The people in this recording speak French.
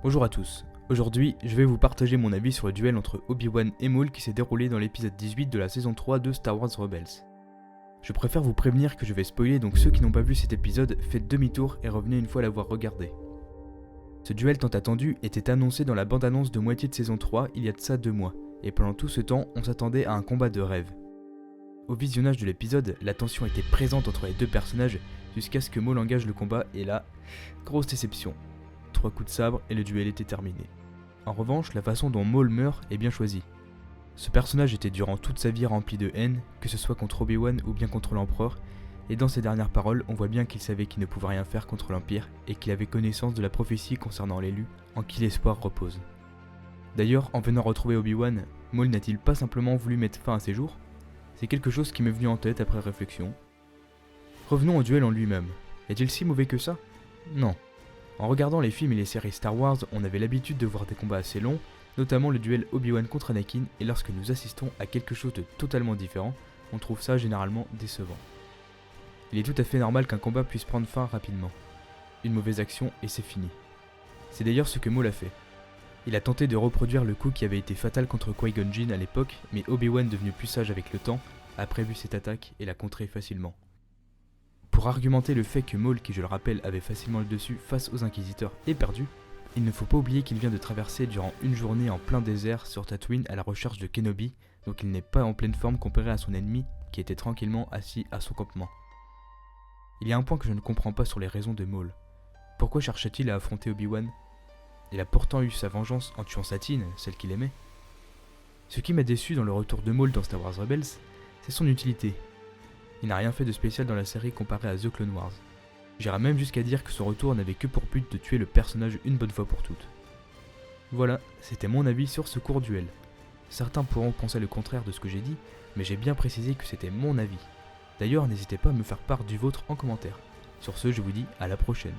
Bonjour à tous, aujourd'hui je vais vous partager mon avis sur le duel entre Obi-Wan et Maul qui s'est déroulé dans l'épisode 18 de la saison 3 de Star Wars Rebels. Je préfère vous prévenir que je vais spoiler, donc ceux qui n'ont pas vu cet épisode, faites demi-tour et revenez une fois l'avoir regardé. Ce duel tant attendu était annoncé dans la bande-annonce de moitié de saison 3 il y a de ça 2 mois, et pendant tout ce temps on s'attendait à un combat de rêve. Au visionnage de l'épisode, la tension était présente entre les deux personnages jusqu'à ce que Maul engage le combat et là, grosse déception. 3 coups de sabre et le duel était terminé. En revanche, la façon dont Maul meurt est bien choisie. Ce personnage était durant toute sa vie rempli de haine, que ce soit contre Obi-Wan ou bien contre l'Empereur, et dans ses dernières paroles, on voit bien qu'il savait qu'il ne pouvait rien faire contre l'Empire et qu'il avait connaissance de la prophétie concernant l'élu, en qui l'espoir repose. D'ailleurs, en venant retrouver Obi-Wan, Maul n'a-t-il pas simplement voulu mettre fin à ses jours ? C'est quelque chose qui m'est venu en tête après réflexion. Revenons au duel en lui-même. Est-il si mauvais que ça ? Non. En regardant les films et les séries Star Wars, on avait l'habitude de voir des combats assez longs, notamment le duel Obi-Wan contre Anakin, et lorsque nous assistons à quelque chose de totalement différent, on trouve ça généralement décevant. Il est tout à fait normal qu'un combat puisse prendre fin rapidement. Une mauvaise action et c'est fini. C'est d'ailleurs ce que Maul a fait. Il a tenté de reproduire le coup qui avait été fatal contre Qui-Gon Jinn à l'époque, mais Obi-Wan, devenu plus sage avec le temps, a prévu cette attaque et l'a contrée facilement. Pour argumenter le fait que Maul, qui je le rappelle avait facilement le dessus face aux Inquisiteurs, est perdu, il ne faut pas oublier qu'il vient de traverser durant une journée en plein désert sur Tatooine à la recherche de Kenobi, donc il n'est pas en pleine forme comparé à son ennemi qui était tranquillement assis à son campement. Il y a un point que je ne comprends pas sur les raisons de Maul. Pourquoi cherchait-il à affronter Obi-Wan ? Il a pourtant eu sa vengeance en tuant Satine, celle qu'il aimait. Ce qui m'a déçu dans le retour de Maul dans Star Wars Rebels, c'est son utilité. Il n'a rien fait de spécial dans la série comparé à The Clone Wars. J'irai même jusqu'à dire que son retour n'avait que pour but de tuer le personnage une bonne fois pour toutes. Voilà, c'était mon avis sur ce court duel. Certains pourront penser le contraire de ce que j'ai dit, mais j'ai bien précisé que c'était mon avis. D'ailleurs, n'hésitez pas à me faire part du vôtre en commentaire. Sur ce, je vous dis à la prochaine.